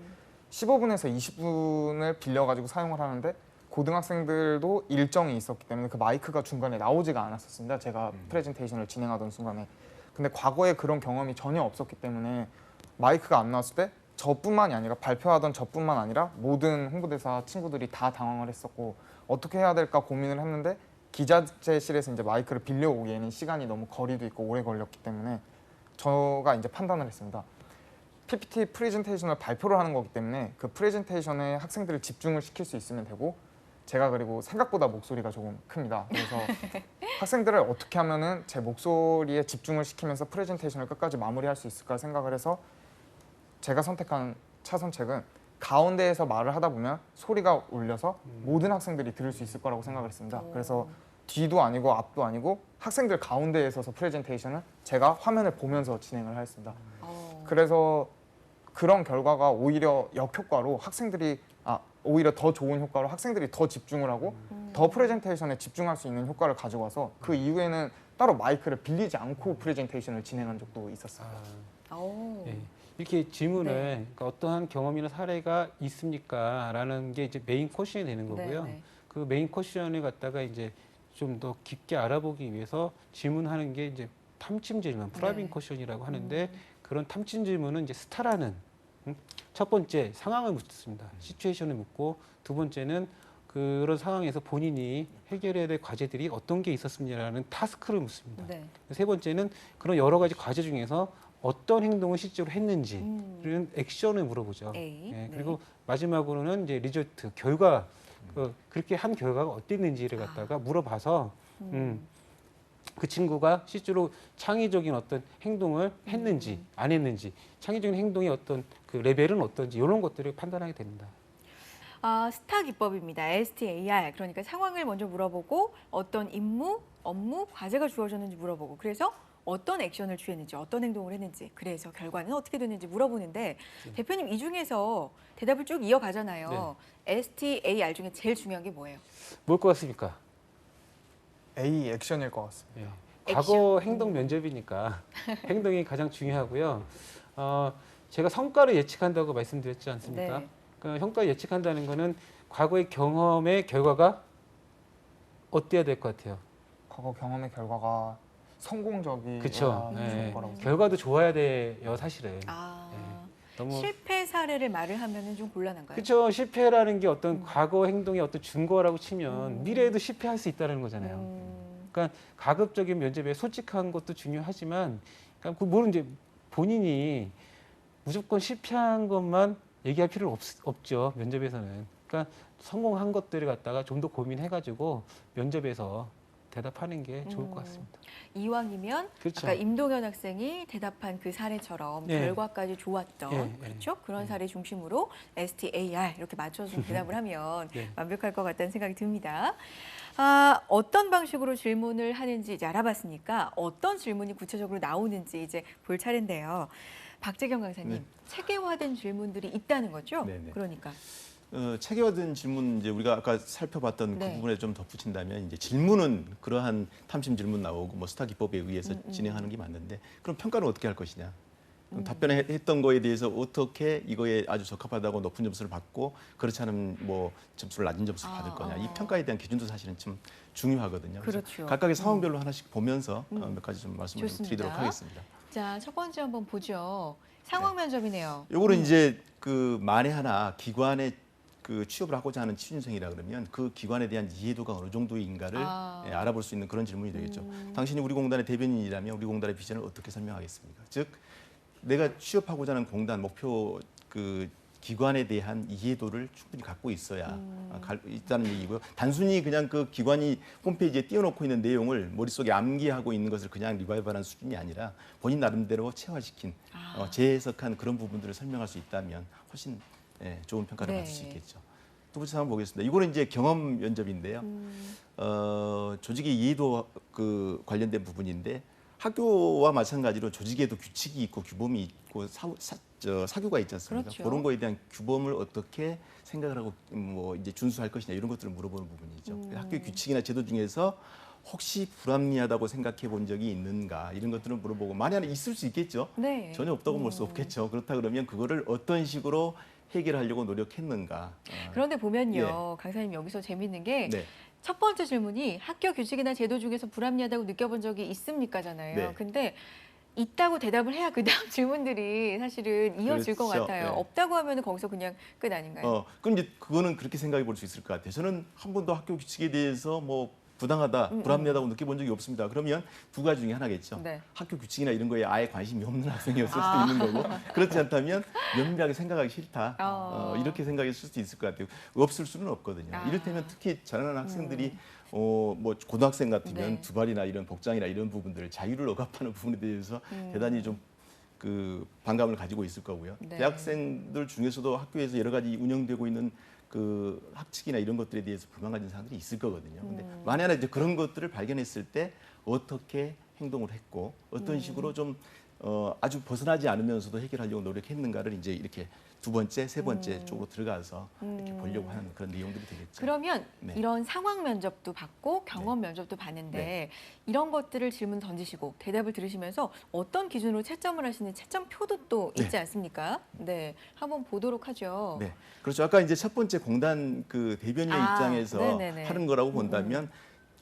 15분에서 20분을 빌려가지고 사용을 하는데 고등학생들도 일정이 있었기 때문에 그 마이크가 중간에 나오지가 않았었습니다. 제가 프레젠테이션을 진행하던 순간에. 근데 과거에 그런 경험이 전혀 없었기 때문에 마이크가 안 나왔을 때 저뿐만이 아니라 발표하던 저뿐만 아니라 모든 홍보대사 친구들이 다 당황을 했었고 어떻게 해야 될까 고민을 했는데 기자재실에서 이제 마이크를 빌려오기에는 시간이 너무 거리도 있고 오래 걸렸기 때문에 저가 이제 판단을 했습니다. PPT 프레젠테이션을 발표를 하는 거기 때문에 그 프레젠테이션에 학생들을 집중을 시킬 수 있으면 되고 제가 그리고 생각보다 목소리가 조금 큽니다. 그래서 학생들을 어떻게 하면은 제 목소리에 집중을 시키면서 프레젠테이션을 끝까지 마무리할 수 있을까 생각을 해서 제가 선택한 차선책은 가운데에서 말을 하다 보면 소리가 울려서 모든 학생들이 들을 수 있을 거라고 생각을 했습니다. 그래서 뒤도 아니고 앞도 아니고 학생들 가운데에 서서 프레젠테이션을 제가 화면을 보면서 진행을 하였습니다. 그래서 그런 결과가 오히려 역효과로 학생들이 오히려 더 좋은 효과로 학생들이 더 집중을 하고 더 프레젠테이션에 집중할 수 있는 효과를 가지고 와서 그 이후에는 따로 마이크를 빌리지 않고 프레젠테이션을 진행한 적도 있었습니다. 네. 이렇게 질문을 네. 그러니까 어떠한 경험이나 사례가 있습니까? 라는 게 이제 메인 퀘션이 되는 거고요. 네. 그 메인 퀘션을 갖다가 이제 좀 더 깊게 알아보기 위해서 질문하는 게 이제 탐침 질문, 프라이빙 네. 퀘션이라고 하는데 그런 탐침 질문은 이제 스타라는 첫 번째 상황을 묻습니다. 시츄에이션을 묻고 두 번째는 그런 상황에서 본인이 해결해야 될 과제들이 어떤 게 있었습니다라는 타스크를 묻습니다. 네. 세 번째는 그런 여러 가지 과제 중에서 어떤 행동을 실제로 했는지를 액션을 물어보죠. A. 예, 그리고 마지막으로는 이제 리조트 결과 그렇게 한 결과가 어땠는지를 갖다가 물어봐서 그 친구가 실제로 창의적인 어떤 행동을 했는지 안 했는지 창의적인 행동의 어떤 그 레벨은 어떤지 이런 것들을 판단하게 됩니다. 스타 기법입니다. STAR. 그러니까 상황을 먼저 물어보고 어떤 임무, 업무, 과제가 주어졌는지 물어보고 그래서 어떤 액션을 취했는지 어떤 행동을 했는지 그래서 결과는 어떻게 됐는지 물어보는데 대표님 이 중에서 대답을 쭉 이어가잖아요. STAR 중에 제일 중요한 게 뭐예요? 뭘 것 같습니까? A 액션일 것 같습니다. 예. 과거 행동 면접이니까 행동이 가장 중요하고요. 제가 성과를 예측한다고 말씀드렸지 않습니까? 네. 그러니까 성과를 예측한다는 거는 과거의 경험의 결과가 어때야 될 것 같아요? 과거 경험의 결과가 성공적이어야 그렇죠. 좋을 거라고 결과도 좋아야 돼요, 사실은. 너무 실패 사례를 말을 하면은 좀 곤란한가요? 그렇죠. 실패라는 게 어떤 과거 행동의 어떤 증거라고 치면 미래에도 실패할 수 있다는 거잖아요. 그러니까 가급적인 면접에 솔직한 것도 중요하지만, 그러니까 물론 이제 본인이 무조건 실패한 것만 얘기할 필요는 없죠. 면접에서는. 그러니까 성공한 것들을 갖다가 좀 더 고민해가지고 면접에서 대답하는 게 좋을 것 같습니다. 이왕이면 그렇죠. 아까 임동현 학생이 대답한 그 사례처럼 예. 결과까지 좋았던 예, 그렇죠? 그런 사례 중심으로 STAR 이렇게 맞춰서 대답을 하면 네. 완벽할 것 같다는 생각이 듭니다. 어떤 방식으로 질문을 하는지 이제 알아봤으니까 어떤 질문이 구체적으로 나오는지 이제 볼 차례인데요. 박재경 강사님, 네. 체계화된 질문들이 있다는 거죠? 네네. 그러니까. 체계화된 질문 이제 우리가 아까 살펴봤던 네. 그 부분에 좀 덧붙인다면 이제 질문은 그러한 탐심 질문 나오고 뭐 스타 기법에 의해서 진행하는 게 맞는데 그럼 평가는 어떻게 할 것이냐? 그럼 답변했던 거에 대해서 어떻게 이거에 아주 적합하다고 높은 점수를 받고 그렇지 않으면 뭐 점수를 낮은 점수를 받을 거냐? 이 평가에 대한 기준도 사실은 좀 중요하거든요. 그래서 그렇죠. 각각의 상황별로 하나씩 보면서 몇 가지 좀 말씀을 좀 좋습니다. 드리도록 하겠습니다. 자, 첫 번째 한번 보죠. 상황 면접이네요. 요거는 이제 그 만에 하나 기관에 그 취업을 하고자 하는 취준생이라 그러면 그 기관에 대한 이해도가 어느 정도인가를 알아볼 수 있는 그런 질문이 되겠죠. 당신이 우리 공단의 대변인이라면 우리 공단의 비전을 어떻게 설명하겠습니까? 즉 내가 취업하고자 하는 공단 목표 그 기관에 대한 이해도를 충분히 갖고 있어야 있다는 얘기고요. 단순히 그냥 그 기관이 홈페이지에 띄워놓고 있는 내용을 머릿속에 암기하고 있는 것을 그냥 리바이벌하는 수준이 아니라 본인 나름대로 체화시킨 재해석한 그런 부분들을 설명할 수 있다면 훨씬 좋은 평가를 받을 수 있겠죠. 두 번째 상황 보겠습니다. 이거는 이제 경험 면접인데요. 조직의 이해도 그 관련된 부분인데 학교와 마찬가지로 조직에도 규칙이 있고 규범이 있고 사교가 있지 않습니까? 그렇죠. 그런 거에 대한 규범을 어떻게 생각을 하고 뭐 이제 준수할 것이냐 이런 것들을 물어보는 부분이죠. 학교 규칙이나 제도 중에서 혹시 불합리하다고 생각해 본 적이 있는가 이런 것들을 물어보고 만약에 있을 수 있겠죠. 네. 전혀 없다고 볼 수 없겠죠. 그렇다 그러면 그거를 어떤 식으로 해결하려고 노력했는가. 그런데 보면요, 강사님 여기서 재밌는 게 네. 첫 번째 질문이 학교 규칙이나 제도 중에서 불합리하다고 느껴본 적이 있습니까잖아요. 네. 근데 있다고 대답을 해야 그 다음 질문들이 사실은 이어질 것 그렇죠. 같아요. 네. 없다고 하면 거기서 그냥 끝 아닌가요? 그럼 이제 그거는 그렇게 생각해 볼 수 있을 것 같아요. 저는 한 번도 학교 규칙에 대해서 뭐 부당하다, 불합리하다고 느껴본 적이 없습니다. 그러면 두 가지 중에 하나겠죠. 네. 학교 규칙이나 이런 거에 아예 관심이 없는 학생이었을 수도 있는 거고 그렇지 않다면 면밀하게 생각하기 싫다. 이렇게 생각했을 수도 있을 것 같아요. 없을 수는 없거든요. 이를테면 특히 자라나는 학생들이 뭐 고등학생 같으면 네. 두발이나 이런 복장이나 이런 부분들 자유를 억압하는 부분에 대해서 대단히 좀 그 반감을 가지고 있을 거고요. 네. 대학생들 중에서도 학교에서 여러 가지 운영되고 있는 그 학칙이나 이런 것들에 대해서 불만 가진 사람들이 있을 거거든요. 근데 만약에 이제 그런 것들을 발견했을 때 어떻게 행동을 했고 어떤 식으로 좀 아주 벗어나지 않으면서도 해결하려고 노력했는가를 이제 이렇게 두 번째, 세 번째 쪽으로 들어가서 이렇게 보려고 하는 그런 내용들이 되겠죠. 그러면 네. 이런 상황 면접도 받고 경험 면접도 받는데 네. 이런 것들을 질문 던지시고 대답을 들으시면서 어떤 기준으로 채점을 하시는 채점표도 또 있지 않습니까? 네, 한번 보도록 하죠. 네, 그렇죠. 아까 이제 첫 번째 공단 그 대변인의 입장에서 네네네. 하는 거라고 본다면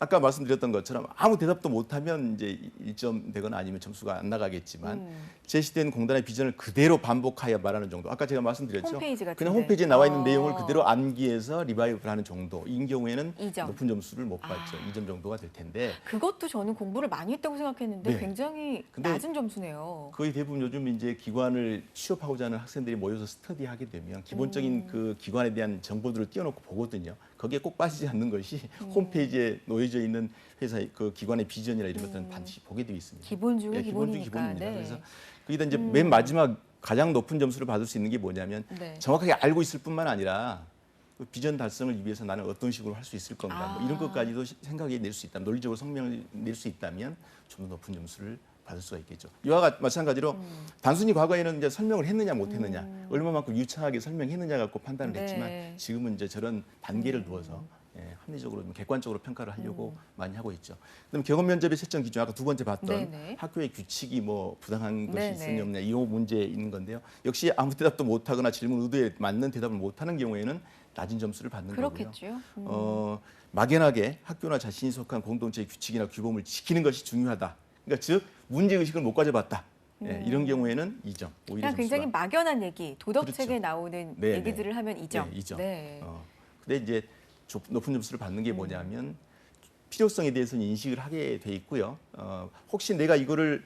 아까 말씀드렸던 것처럼 아무 대답도 못하면 이제 1점 되거나 아니면 점수가 안 나가겠지만 제시된 공단의 비전을 그대로 반복하여 말하는 정도. 아까 제가 말씀드렸죠. 홈페이지 같은데. 그냥 홈페이지에 나와 있는 내용을 그대로 암기해서 리바이브를 하는 정도인 경우에는 2점. 높은 점수를 못 받죠. 2점 정도가 될 텐데 그것도 저는 공부를 많이 했다고 생각했는데 네. 굉장히 근데 낮은 점수네요. 거의 대부분 요즘 이제 기관을 취업하고자 하는 학생들이 모여서 스터디하게 되면 기본적인 그 기관에 대한 정보들을 띄워놓고 보거든요. 거기에 꼭 빠지지 않는 것이 홈페이지에 놓여져 있는 회사의 그 기관의 비전이나 이런 것들은 반드시 보게 되어 있습니다. 기본 중에 예, 기본 중 기본이니까. 기본입니다. 네. 그래서 거기다 이제 맨 마지막 가장 높은 점수를 받을 수 있는 게 뭐냐면 네. 정확하게 알고 있을 뿐만 아니라 그 비전 달성을 위해서 나는 어떤 식으로 할 수 있을 건가 뭐 이런 것까지도 생각해 낼 수 있다면 논리적으로 성명을 낼 수 있다면 좀 더 높은 점수를 받을 수가 있겠죠. 이와 마찬가지로 단순히 과거에는 이제 설명을 했느냐 못했느냐 얼마만큼 유창하게 설명했느냐 갖고 판단을 네. 했지만 지금은 이제 저런 단계를 두어서 합리적으로 객관적으로 평가를 하려고 많이 하고 있죠. 그다음 경험 면접의 채점 기준 아까 두 번째 봤던 네네. 학교의 규칙이 뭐 부당한 것이 네네. 있느냐 없느냐 이 문제 있는 건데요. 역시 아무 대답도 못하거나 질문 의도에 맞는 대답을 못하는 경우에는 낮은 점수를 받는 거고요. 그렇겠죠. 막연하게 학교나 자신이 속한 공동체의 규칙이나 규범을 지키는 것이 중요하다. 그러니까 즉 문제 의식을 못 가져봤다. 이런 경우에는 2점. 오히려 그냥 굉장히 점수가. 막연한 얘기, 도덕책에 그렇죠. 나오는 네, 얘기들을 하면 2점. 네, 2점. 네. 근데 이제 높은 점수를 받는 게 뭐냐면 필요성에 대해서는 인식을 하게 돼 있고요. 혹시 내가 이거를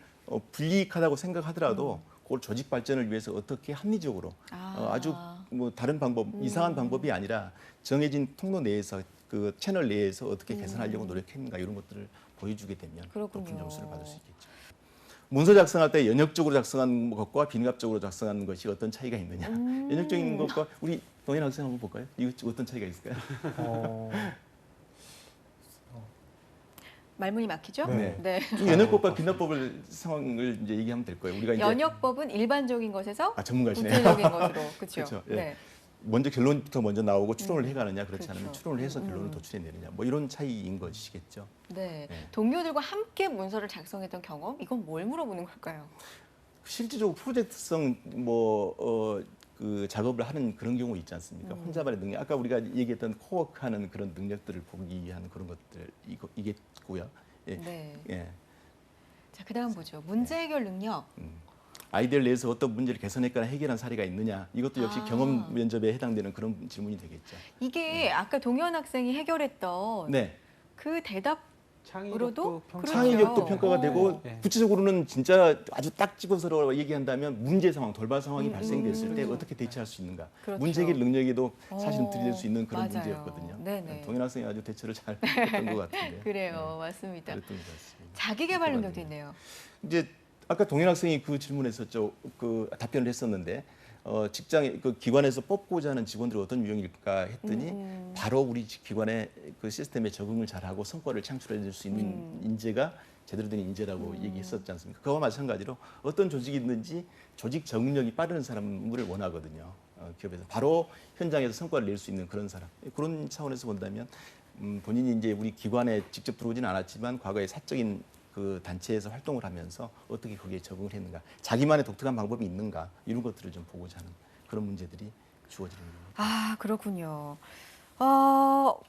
불이익하다고 생각하더라도 그걸 조직 발전을 위해서 어떻게 합리적으로 아주 뭐 다른 방법, 이상한 방법이 아니라 정해진 통로 내에서 그 채널 내에서 어떻게 개선하려고 노력했는가 이런 것들을 보여주게 되면 그렇군요. 높은 점수를 받을 수 있겠죠. 문서 작성할 때 연역적으로 작성하는 것과 비능합적으로 작성하는 것이 어떤 차이가 있느냐. 연역적인 것과 우리 동현 학생 한번 볼까요? 이거 어떤 차이가 있을까요? 말문이 막히죠? 네. 좀 연역법과 비능합법을 상황을 이제 얘기하면 될 거예요. 우리가 이제 연역법은 일반적인 것에서 전문가시네요. 구체적인 것으로 그렇죠. 그렇죠. 예. 네. 먼저 결론부터 먼저 나오고 추론을 해가느냐 그렇지 그렇죠. 않으면 추론을 해서 결론을 도출해내느냐 뭐 이런 차이인 것이겠죠. 네. 네. 동료들과 함께 문서를 작성했던 경험 이건 뭘 물어보는 걸까요? 실질적으로 프로젝트성 그 작업을 하는 그런 경우 있지 않습니까? 혼자만의 능력. 아까 우리가 얘기했던 코워크하는 그런 능력들을 보기 위한 그런 것들 이겠고요. 예. 네. 예. 자, 그다음 보죠. 문제 해결 능력. 아이디어를 내서 어떤 문제를 개선했거나 해결한 사례가 있느냐. 이것도 역시 경험 면접에 해당되는 그런 질문이 되겠죠. 이게 아까 동현 학생이 해결했던 네. 그 대답 창의력도 평가. 그렇죠. 창의력도 평가가 되고 네. 구체적으로는 진짜 아주 딱 집어서 얘기한다면 문제 상황, 돌발 상황이 발생됐을 때 어떻게 대처할 수 있는가. 그렇죠. 문제 해결 능력에도 사실은 들이댈 수 있는 그런 맞아요. 문제였거든요. 네네. 동현 학생이 아주 대처를 잘 했던 것 같은데. 그래요. 맞습니다. 그랬던 것 같습니다. 자기 개발 능력도 있네요. 이제 아까 동현 학생이 그 질문했었죠. 그 답변을 했었는데 직장에 그 기관에서 뽑고자 하는 직원들이 어떤 유형일까 했더니 바로 우리 기관의 그 시스템에 적응을 잘하고 성과를 창출해 줄 수 있는 인재가 제대로 된 인재라고 얘기했었지 않습니까? 그와 마찬가지로 어떤 조직이 있는지 조직 적응력이 빠른 사람을 원하거든요. 기업에서 바로 현장에서 성과를 낼 수 있는 그런 사람. 그런 차원에서 본다면 본인이 이제 우리 기관에 직접 들어오지는 않았지만 과거에 사적인 그 단체에서 활동을 하면서 어떻게 거기에 적응을 했는가, 자기만의 독특한 방법이 있는가 이런 것들을 좀 보고자 하는 그런 문제들이 주어지는 겁니다. 아, 그렇군요.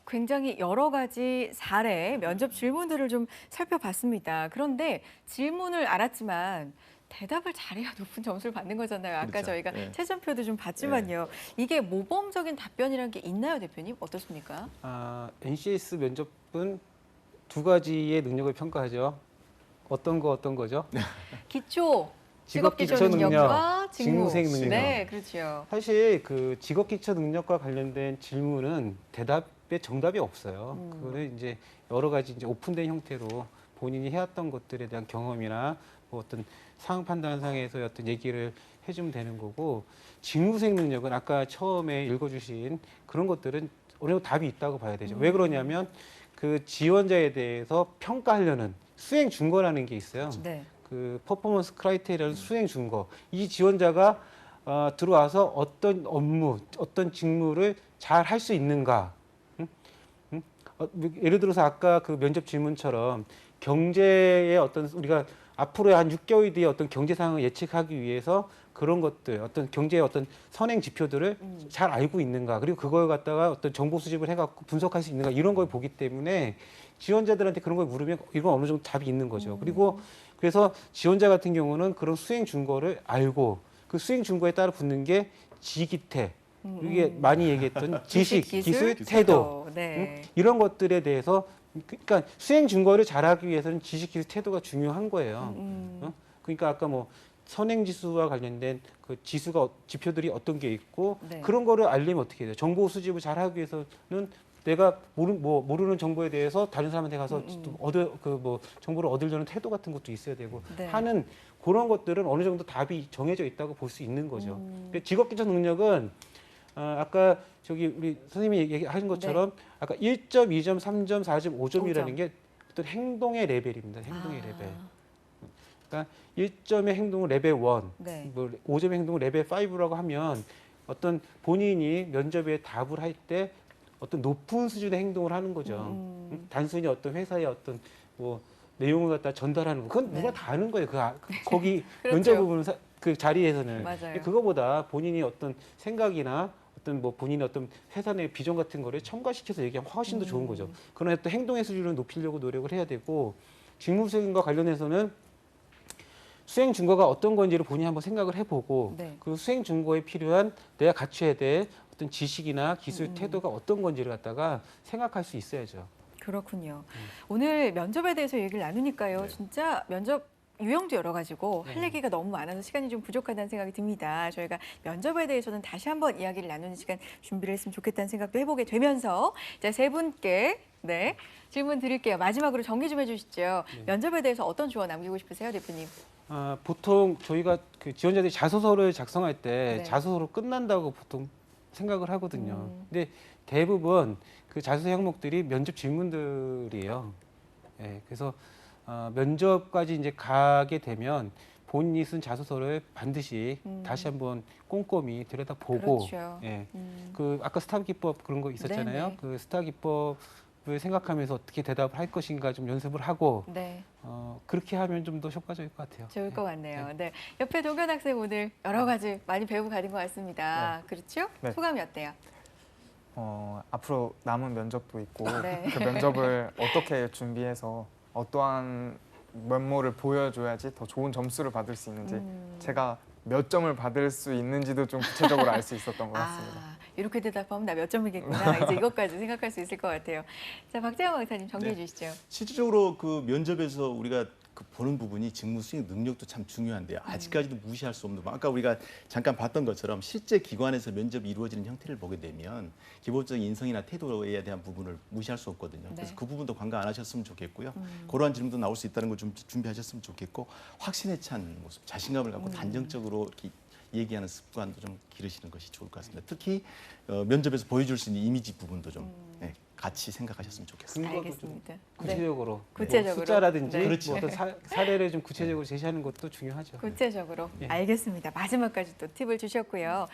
굉장히 여러 가지 사례, 면접 질문들을 좀 살펴봤습니다. 그런데 질문을 알았지만 대답을 잘해야 높은 점수를 받는 거잖아요. 아까 그렇죠. 저희가 네. 채점표도 좀 봤지만요. 이게 모범적인 답변이라는 게 있나요, 대표님? 어떻습니까? NCS 면접은 두 가지의 능력을 평가하죠. 어떤 거죠? 기초 직업 기초 능력과 직무 직무수행 능력. 네, 그렇죠. 사실 그 직업 기초 능력과 관련된 질문은 대답에 정답이 없어요. 그거는 이제 여러 가지 이제 오픈된 형태로 본인이 해왔던 것들에 대한 경험이나 뭐 어떤 상황 판단상에서의 어떤 얘기를 해주면 되는 거고, 직무수행 능력은 아까 처음에 읽어주신 그런 것들은 어느 정도 답이 있다고 봐야 되죠. 왜 그러냐면 그 지원자에 대해서 평가하려는 수행 준거라는 게 있어요. 네. 그 퍼포먼스 크라이테리아를 수행 준 거. 이 지원자가 들어와서 어떤 업무, 어떤 직무를 잘 할 수 있는가. 예를 들어서 아까 그 면접 질문처럼 경제의 어떤 우리가 앞으로 한 6개월 뒤에 어떤 경제 상황을 예측하기 위해서 그런 것들, 어떤 경제의 어떤 선행 지표들을 잘 알고 있는가, 그리고 그걸 갖다가 어떤 정보 수집을 해갖고 분석할 수 있는가, 이런 걸 보기 때문에 지원자들한테 그런 걸 물으면 이건 어느 정도 답이 있는 거죠. 그리고 그래서 지원자 같은 경우는 그런 수행 준거를 알고 그 수행 준거에 따라 붙는 게 지기태, 이게 많이 얘기했던 지식, 기술, 태도, 네. 이런 것들에 대해서, 그러니까 수행 준거를 잘하기 위해서는 지식, 기술, 태도가 중요한 거예요. 그러니까 아까 뭐 선행지수와 관련된 그 지표들이 어떤 게 있고, 네. 그런 거를 알려면 어떻게 해요? 정보 수집을 잘하기 위해서는 내가 모르는 정보에 대해서 다른 사람한테 가서 정보를 얻으려는 태도 같은 것도 있어야 되고 네. 하는 그런 것들은 어느 정도 답이 정해져 있다고 볼 수 있는 거죠. 직업기초 능력은 아까 저기 우리 선생님이 얘기하신 것처럼 아까 1점, 2점, 3점, 4점, 5점이라는 게 어떤 행동의 레벨입니다. 행동의 레벨. 그러니까 1점의 행동을 레벨 1, 네. 뭐 5점의 행동을 레벨 5라고 하면 어떤 본인이 면접에 답을 할 때 어떤 높은 수준의 행동을 하는 거죠. 단순히 어떤 회사의 어떤 뭐 내용을 갖다 전달하는 거, 그건 누가 다 아는 거예요. 거기 그렇죠. 면접 부분 그 자리에서는. 맞아요. 그거보다 본인이 어떤 생각이나 어떤 뭐 본인의 어떤 회사 내 비전 같은 거를 첨가시켜서 얘기하면 훨씬 더 좋은 거죠. 그러나 또 행동의 수준을 높이려고 노력을 해야 되고, 직무수행과 관련해서는 수행 준거가 어떤 건지를 본인이 한번 생각을 해보고, 네. 그 수행 준거에 필요한 내가 갖춰야 될 어떤 지식이나 기술, 태도가 어떤 건지를 갖다가 생각할 수 있어야죠. 그렇군요. 오늘 면접에 대해서 얘기를 나누니까요. 네. 진짜 면접 유형도 여러 가지고 할 네. 얘기가 너무 많아서 시간이 좀 부족하다는 생각이 듭니다. 저희가 면접에 대해서는 다시 한번 이야기를 나누는 시간 준비를 했으면 좋겠다는 생각도 해보게 되면서 자, 세 분께 질문 드릴게요. 마지막으로 정리 좀 해주시죠. 면접에 대해서 어떤 조언 남기고 싶으세요, 대표님? 보통 저희가 그 지원자들이 자소서를 작성할 때 네. 자소서로 끝난다고 보통 생각을 하거든요. 근데 대부분 그 자소서 항목들이 면접 질문들이에요. 예, 그래서 면접까지 이제 가게 되면 본인이 쓴 자소서를 반드시 다시 한번 꼼꼼히 들여다보고, 그렇죠. 예, 그 아까 스타 기법 그런 거 있었잖아요. 네네. 그 스타 기법을 생각하면서 어떻게 대답을 할 것인가 좀 연습을 하고, 네. 그렇게 하면 좀 더 효과적일 것 같아요. 좋을 것 같네요. 네. 옆에 동현 학생 오늘 여러 가지 많이 배우고 가는 것 같습니다. 그렇죠? 네. 소감이 어때요? 앞으로 남은 면접도 있고 네. 그 면접을 어떻게 준비해서 어떠한 면모를 보여줘야지 더 좋은 점수를 받을 수 있는지 제가 몇 점을 받을 수 있는지도 좀 구체적으로 알 수 있었던 것 같습니다. 이렇게 대답하면 나 몇 점이겠구나. 이제 이것까지 생각할 수 있을 것 같아요. 자, 박재영 강사님 정리해 주시죠. 실질적으로 그 면접에서 우리가 그 보는 부분이 직무 수행 능력도 참 중요한데요. 아직까지도 무시할 수 없는 부분. 아까 우리가 잠깐 봤던 것처럼 실제 기관에서 면접이 이루어지는 형태를 보게 되면 기본적인 인성이나 태도에 대한 부분을 무시할 수 없거든요. 그래서 네. 그 부분도 관가 안 하셨으면 좋겠고요. 그러한 질문도 나올 수 있다는 걸 좀 준비하셨으면 좋겠고, 확신에 찬 모습, 자신감을 갖고 단정적으로 이렇게 얘기하는 습관도 좀 기르시는 것이 좋을 것 같습니다. 특히 면접에서 보여줄 수 있는 이미지 부분도 좀 같이 생각하셨으면 좋겠습니다. 근거도 알겠습니다. 좀 구체적으로, 구체적으로. 뭐 숫자라든지 네. 그렇죠. 뭐 어떤 사례를 좀 구체적으로 제시하는 것도 중요하죠. 구체적으로. 예. 알겠습니다. 마지막까지 또 팁을 주셨고요.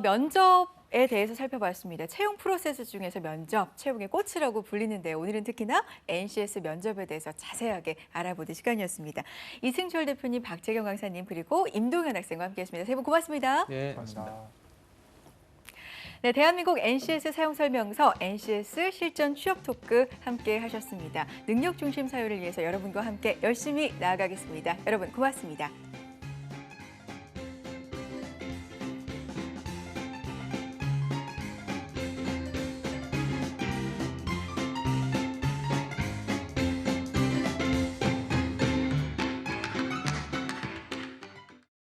면접에 대해서 살펴봤습니다. 채용 프로세스 중에서 면접, 채용의 꽃이라고 불리는데 오늘은 특히나 NCS 면접에 대해서 자세하게 알아보는 시간이었습니다. 이승철 대표님, 박재경 강사님 그리고 임동현 학생과 함께했습니다. 세 분 고맙습니다. 예. 감사합니다. 네, 대한민국 NCS 사용 설명서, NCS 실전 취업 토크 함께 하셨습니다. 능력 중심 사회를 위해서 여러분과 함께 열심히 나아가겠습니다. 여러분 고맙습니다.